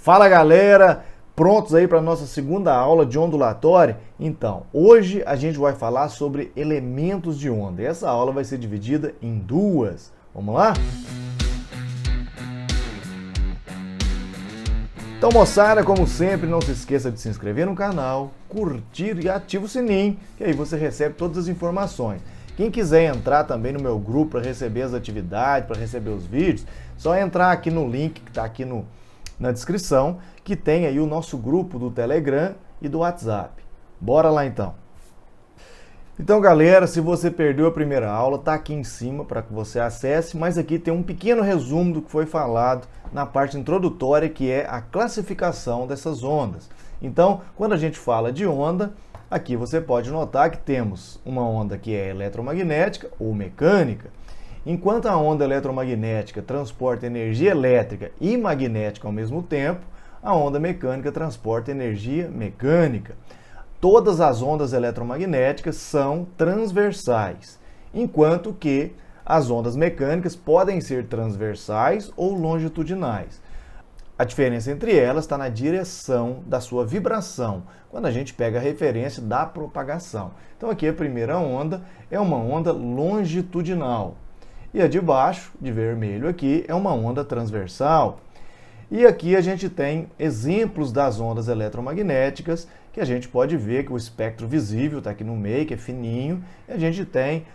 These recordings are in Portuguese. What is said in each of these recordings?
Fala galera, prontos aí para a nossa segunda aula de ondulatória? Então, hoje a gente vai falar sobre elementos de onda. E essa aula vai ser dividida em duas. Vamos lá? Então, moçada, como sempre, não se esqueça de se inscrever no canal, curtir e ativa o sininho, que aí você recebe todas as informações. Quem quiser entrar também no meu grupo para receber as atividades, para receber os vídeos, só entrar aqui no link que está aqui na descrição, que tem aí o nosso grupo do Telegram e do WhatsApp. Bora lá então. Então, galera, se você perdeu a primeira aula, tá aqui em cima para que você acesse, mas aqui tem um pequeno resumo do que foi falado na parte introdutória, que é a classificação dessas ondas. Então, quando a gente fala de onda, aqui você pode notar que temos uma onda que é eletromagnética ou mecânica. Enquanto a onda eletromagnética transporta energia elétrica e magnética ao mesmo tempo, a onda mecânica transporta energia mecânica. Todas as ondas eletromagnéticas são transversais, enquanto que as ondas mecânicas podem ser transversais ou longitudinais. A diferença entre elas está na direção da sua vibração, quando a gente pega a referência da propagação. Então aqui a primeira onda é uma onda longitudinal. E a de baixo, de vermelho aqui, é uma onda transversal. E aqui a gente tem exemplos das ondas eletromagnéticas, que a gente pode ver que o espectro visível está aqui no meio, que é fininho. E a gente tem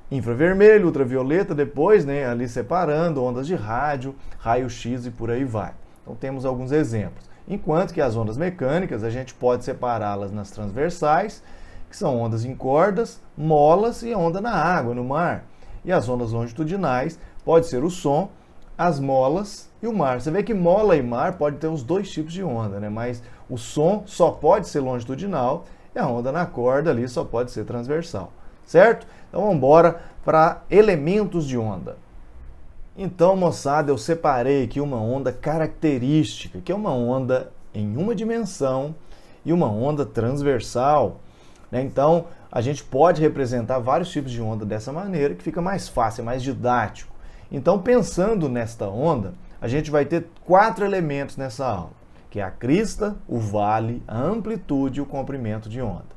infravermelho, ultravioleta, depois, ali separando, ondas de rádio, raio-x e por aí vai. Então temos alguns exemplos. Enquanto que as ondas mecânicas, a gente pode separá-las nas transversais, que são ondas em cordas, molas e onda na água, no mar. E as ondas longitudinais pode ser o som, as molas e o mar. Você vê que mola e mar pode ter os dois tipos de onda, mas o som só pode ser longitudinal e a onda na corda ali só pode ser transversal, certo? Então vamos embora para elementos de onda. Então, moçada, eu separei aqui uma onda característica, que é uma onda em uma dimensão e uma onda transversal. Então, a gente pode representar vários tipos de onda dessa maneira, que fica mais fácil, mais didático. Então, pensando nesta onda, a gente vai ter 4 elementos nessa aula, que é a crista, o vale, a amplitude e o comprimento de onda.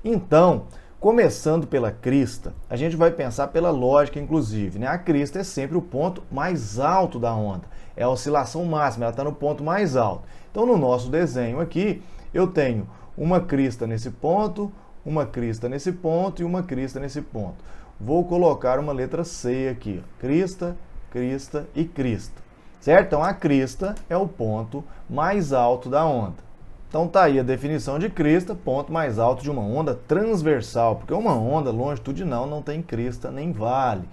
Então, começando pela crista, a gente vai pensar pela lógica, inclusive. A crista é sempre o ponto mais alto da onda, é a oscilação máxima, ela está no ponto mais alto. Então, no nosso desenho aqui, eu tenho uma crista nesse ponto, uma crista nesse ponto e uma crista nesse ponto. Vou colocar uma letra C aqui, crista, crista e crista, certo? Então a crista é o ponto mais alto da onda. Então tá aí a definição de crista, ponto mais alto de uma onda transversal, porque uma onda longitudinal não tem crista nem vale.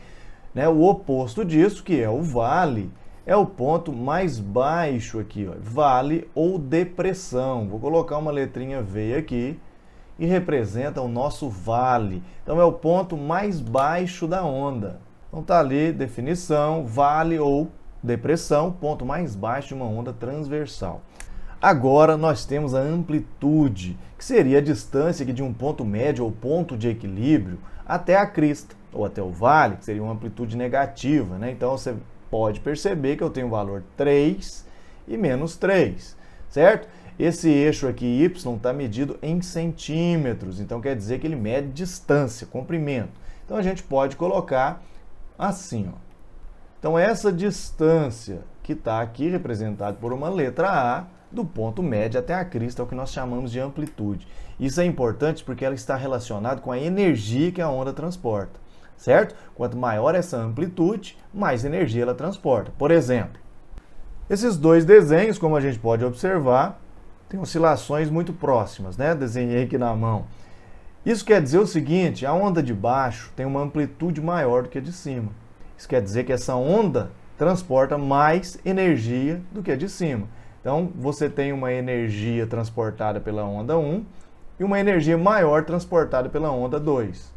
O oposto disso, que é o vale, é o ponto mais baixo aqui, vale ou depressão. Vou colocar uma letrinha V aqui, e representa o nosso vale. Então é o ponto mais baixo da onda. Então está ali, definição, vale ou depressão, ponto mais baixo de uma onda transversal. Agora nós temos a amplitude, que seria a distância aqui de um ponto médio ou ponto de equilíbrio até a crista, ou até o vale, que seria uma amplitude negativa. Então você pode perceber que eu tenho o valor 3 e menos 3, certo? Esse eixo aqui, y, está medido em centímetros, então quer dizer que ele mede distância, comprimento. Então a gente pode colocar assim. Então essa distância que está aqui representada por uma letra A, do ponto médio até a crista, é o que nós chamamos de amplitude. Isso é importante porque ela está relacionada com a energia que a onda transporta, certo? Quanto maior essa amplitude, mais energia ela transporta. Por exemplo, esses dois desenhos, como a gente pode observar, tem oscilações muito próximas, Desenhei aqui na mão. Isso quer dizer o seguinte, a onda de baixo tem uma amplitude maior do que a de cima. Isso quer dizer que essa onda transporta mais energia do que a de cima. Então, você tem uma energia transportada pela onda 1 e uma energia maior transportada pela onda 2.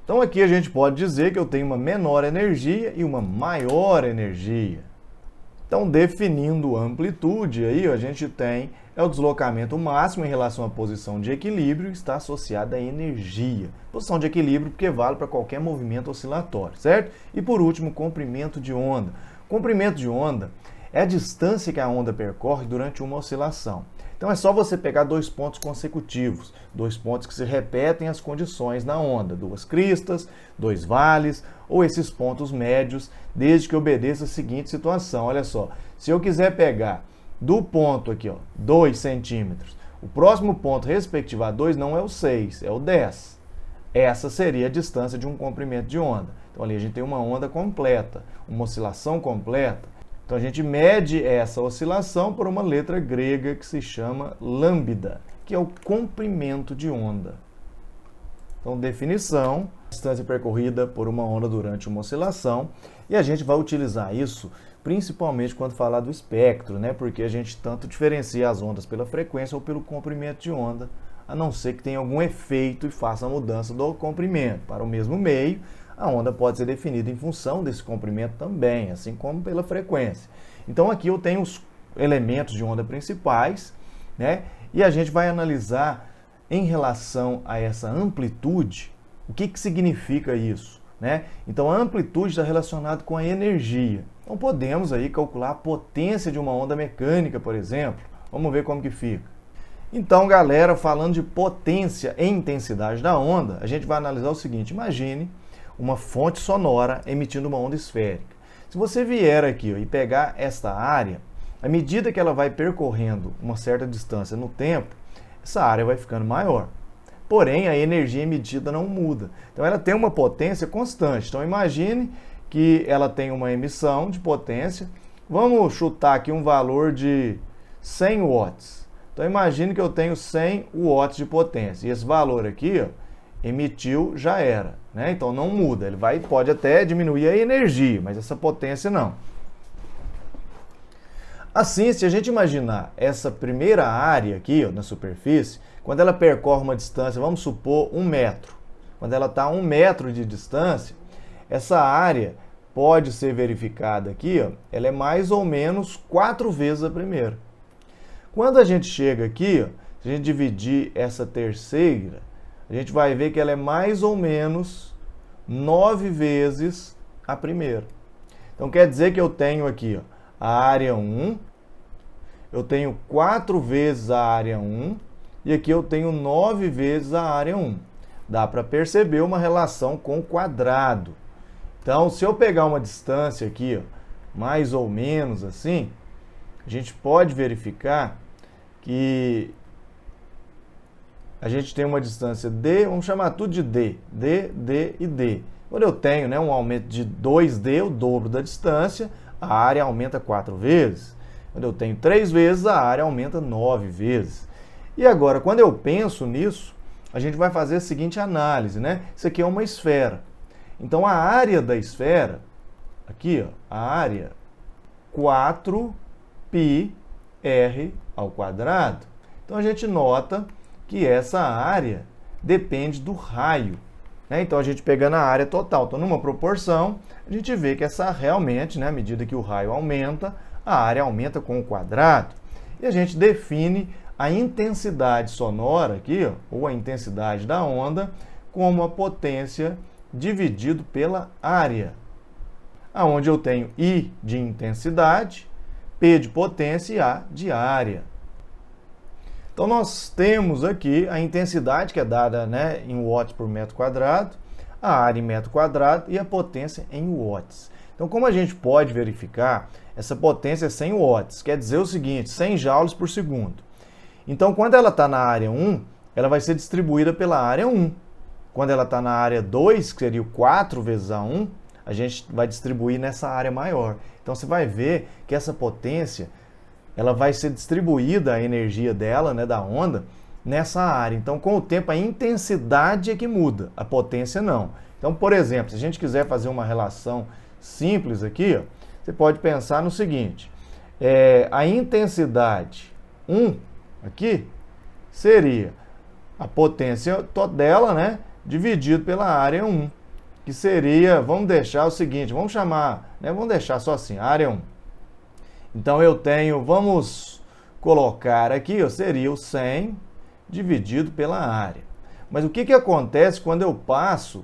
Então, aqui a gente pode dizer que eu tenho uma menor energia e uma maior energia. Então, definindo amplitude, aí a gente tem o deslocamento máximo em relação à posição de equilíbrio, que está associada à energia. Posição de equilíbrio porque vale para qualquer movimento oscilatório, certo? E por último, comprimento de onda. Comprimento de onda É a distância que a onda percorre durante uma oscilação. Então é só você pegar dois pontos consecutivos, dois pontos que se repetem as condições na onda, duas cristas, dois vales ou esses pontos médios, desde que obedeça a seguinte situação. Olha só, se eu quiser pegar do ponto aqui, ó, 2 centímetros, o próximo ponto respectivo a 2 não é o 6, é o 10. Essa seria a distância de um comprimento de onda. Então ali a gente tem uma onda completa, uma oscilação completa. Então a gente mede essa oscilação por uma letra grega que se chama lambda, que é o comprimento de onda. Então, definição, distância percorrida por uma onda durante uma oscilação, e a gente vai utilizar isso principalmente quando falar do espectro, né? Porque a gente tanto diferencia as ondas pela frequência ou pelo comprimento de onda, a não ser que tenha algum efeito e faça a mudança do comprimento. Para o mesmo meio, a onda pode ser definida em função desse comprimento também, assim como pela frequência. Então aqui eu tenho os elementos de onda principais, né? E a gente vai analisar em relação a essa amplitude, o que significa isso, né? Então a amplitude está relacionada com a energia. Então podemos aí calcular a potência de uma onda mecânica, por exemplo. Vamos ver como que fica. Então, galera, falando de potência e intensidade da onda, a gente vai analisar o seguinte: imagine uma fonte sonora emitindo uma onda esférica. Se você vier aqui, ó, e pegar esta área, à medida que ela vai percorrendo uma certa distância no tempo, essa área vai ficando maior. Porém, a energia emitida não muda. Então, ela tem uma potência constante. Então, imagine que ela tem uma emissão de potência. Vamos chutar aqui um valor de 100 watts. Então, imagine que eu tenho 100 watts de potência. E esse valor aqui, ó, emitiu, já era, né? Então não muda, ele pode até diminuir a energia, mas essa potência não. Assim, se a gente imaginar essa primeira área aqui, ó, na superfície, quando ela percorre uma distância, vamos supor 1 metro, quando ela está a 1 metro de distância, essa área pode ser verificada aqui, ó, ela é mais ou menos 4 vezes a primeira. Quando a gente chega aqui, ó, se a gente dividir essa terceira, a gente vai ver que ela é mais ou menos 9 vezes a primeira. Então quer dizer que eu tenho aqui, ó, a área 1, eu tenho 4 vezes a área 1 e aqui eu tenho 9 vezes a área 1. Dá para perceber uma relação com o quadrado. Então, se eu pegar uma distância aqui, ó, mais ou menos assim, a gente pode verificar que a gente tem uma distância D, vamos chamar tudo de D, D e D. Quando eu tenho, né, um aumento de 2D, o dobro da distância, a área aumenta 4 vezes. Quando eu tenho 3 vezes, a área aumenta 9 vezes. E agora, quando eu penso nisso, a gente vai fazer a seguinte análise, né? Isso aqui é uma esfera. Então, a área da esfera, aqui, ó, a área 4πr ao quadrado. Então, a gente nota que essa área depende do raio, né? Então, a gente pegando a área total, então, numa proporção, a gente vê que essa realmente, né, à medida que o raio aumenta, a área aumenta com o quadrado. E a gente define a intensidade sonora aqui, ó, ou a intensidade da onda, como a potência dividido pela área, aonde eu tenho I de intensidade, P de potência e A de área. Então, nós temos aqui a intensidade, que é dada, né, em watts por metro quadrado, a área em metro quadrado e a potência em watts. Então, como a gente pode verificar, essa potência é 100 watts, quer dizer o seguinte, 100 joules por segundo. Então, quando ela está na área 1, ela vai ser distribuída pela área 1. Quando ela está na área 2, que seria o 4 vezes a 1, a gente vai distribuir nessa área maior. Então, você vai ver que essa potência, ela vai ser distribuída, a energia dela, né, da onda, nessa área. Então, com o tempo, a intensidade é que muda, a potência não. Então, por exemplo, se a gente quiser fazer uma relação simples aqui, ó, você pode pensar no seguinte, a intensidade 1 aqui seria a potência dela, né, dividido pela área 1, que seria, vamos deixar o seguinte, vamos chamar, né, vamos deixar só assim, área 1. Então, eu tenho, vamos colocar aqui, ó, seria o 100 dividido pela área. Mas o que acontece quando eu passo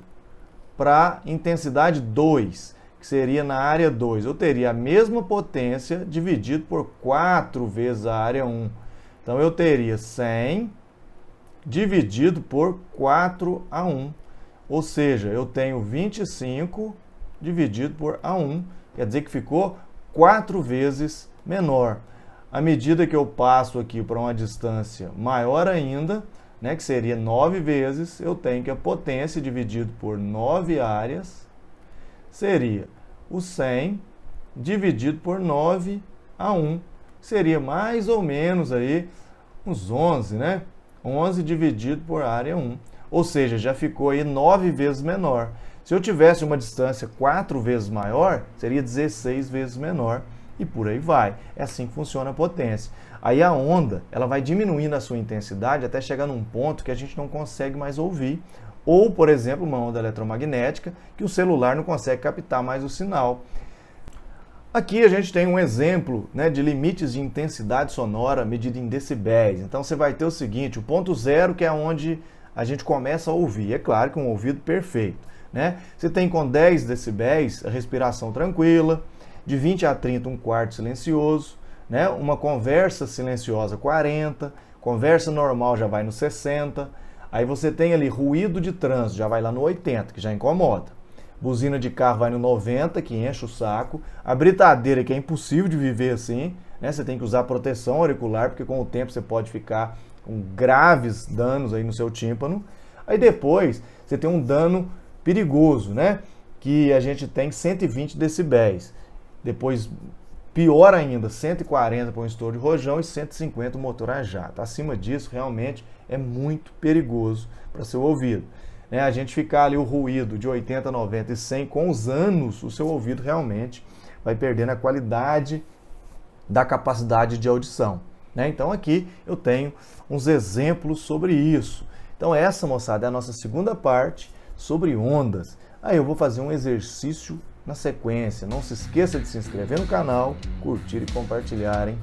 para intensidade 2, que que seria na área 2, eu teria a mesma potência dividido por 4 vezes a área 1. Então, eu teria 100 dividido por 4 a 1. Ou seja, eu tenho 25 dividido por A1. Quer dizer que ficou 4 vezes menor. À medida que eu passo aqui para uma distância maior ainda, né, que seria 9 vezes, eu tenho que a potência dividido por 9 áreas seria o 100 dividido por 9 a 1. Seria mais ou menos aí uns 11, né? 11 dividido por área 1. Ou seja, já ficou aí 9 vezes menor. Se eu tivesse uma distância 4 vezes maior, seria 16 vezes menor. E por aí vai. É assim que funciona a potência. Aí a onda, ela vai diminuindo a sua intensidade até chegar num ponto que a gente não consegue mais ouvir. Ou, por exemplo, uma onda eletromagnética, que o celular não consegue captar mais o sinal. Aqui a gente tem um exemplo, né, de limites de intensidade sonora medido em decibéis. Então você vai ter o seguinte, o ponto zero, que é onde a gente começa a ouvir. É claro que um ouvido perfeito, né? Você tem com 10 decibéis a respiração tranquila, de 20 a 30 um quarto silencioso, né? Uma conversa silenciosa 40, conversa normal já vai no 60, aí você tem ali ruído de trânsito, já vai lá no 80, que já incomoda. Buzina de carro vai no 90, que enche o saco. A britadeira, que é impossível de viver assim, né? Você tem que usar proteção auricular, porque com o tempo você pode ficar com graves danos aí no seu tímpano. Aí depois você tem um dano perigoso, né? Que a gente tem 120 decibéis. Depois, pior ainda, 140 para um estouro de rojão e 150 o motor a jato. Acima disso, realmente é muito perigoso para seu ouvido. Né? A gente ficar ali o ruído de 80, 90 e 100, com os anos, o seu ouvido realmente vai perdendo a qualidade da capacidade de audição. Né? Então aqui eu tenho uns exemplos sobre isso. Então essa, moçada, é a nossa segunda parte sobre ondas. Aí eu vou fazer um exercício na sequência. Não se esqueça de se inscrever no canal, curtir e compartilhar, hein?